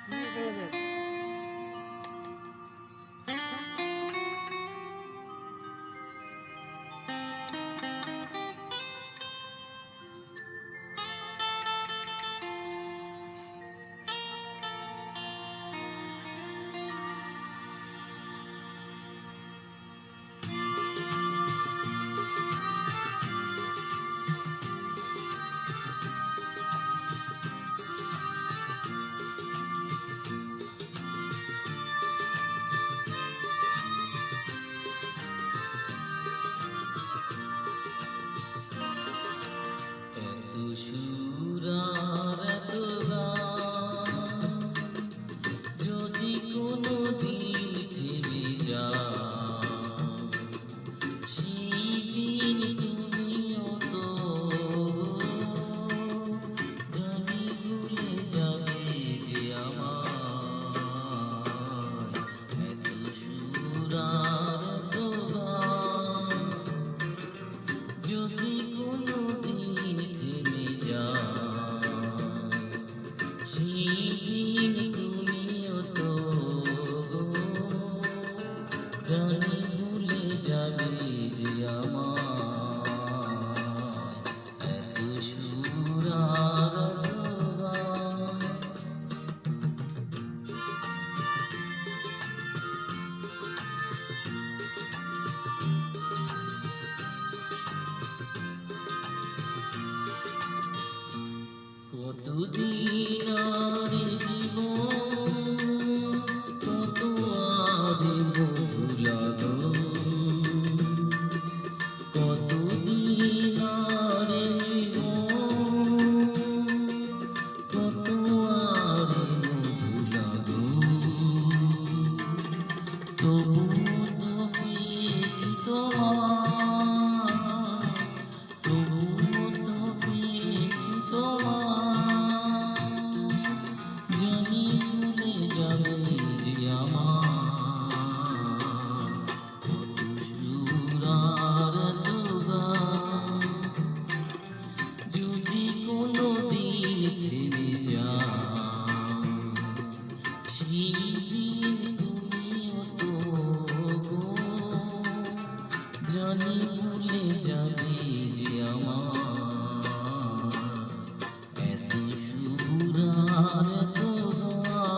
তুই এখানে দেখ। সুর আর এত গান যদি কোনো দিন থেমে যায়, সেই দিন তুমিও তো জানি ভুলে যাবে যে আমার। এত সুর আর এত গান যদি কোনো দিন থেমে যায়, সেই দিন তুমিও তো জানি ভুলে যাবে যে আমার। এত সুর আর এত গান। কতদিন আর জীবন, কত আর মধু লাগন, কতদিন আর জীবন, কত আর মধু লাগন, তবুও তো পেয়েছি তোমার, তবুও তো পেয়েছি তোমার, জানি ভুলে যাবে যে আমার। কত সুর আর এত গান যদি কোনো দিন থেমে যায়, সেই দিন তুমিও তো জানি ভুলে যাবে যে আমার। এত সুর আর এত গান।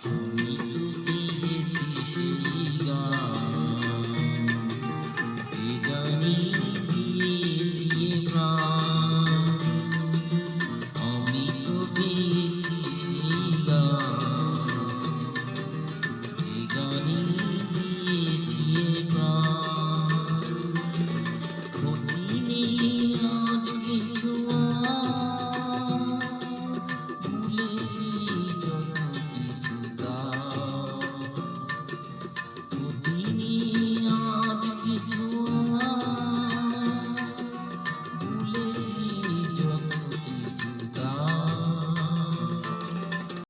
আমি তো গেয়েছি সেই গান, যে গানে দিয়েছি প্রাণ। আমি তো গেয়েছি সেই গান, যে গানে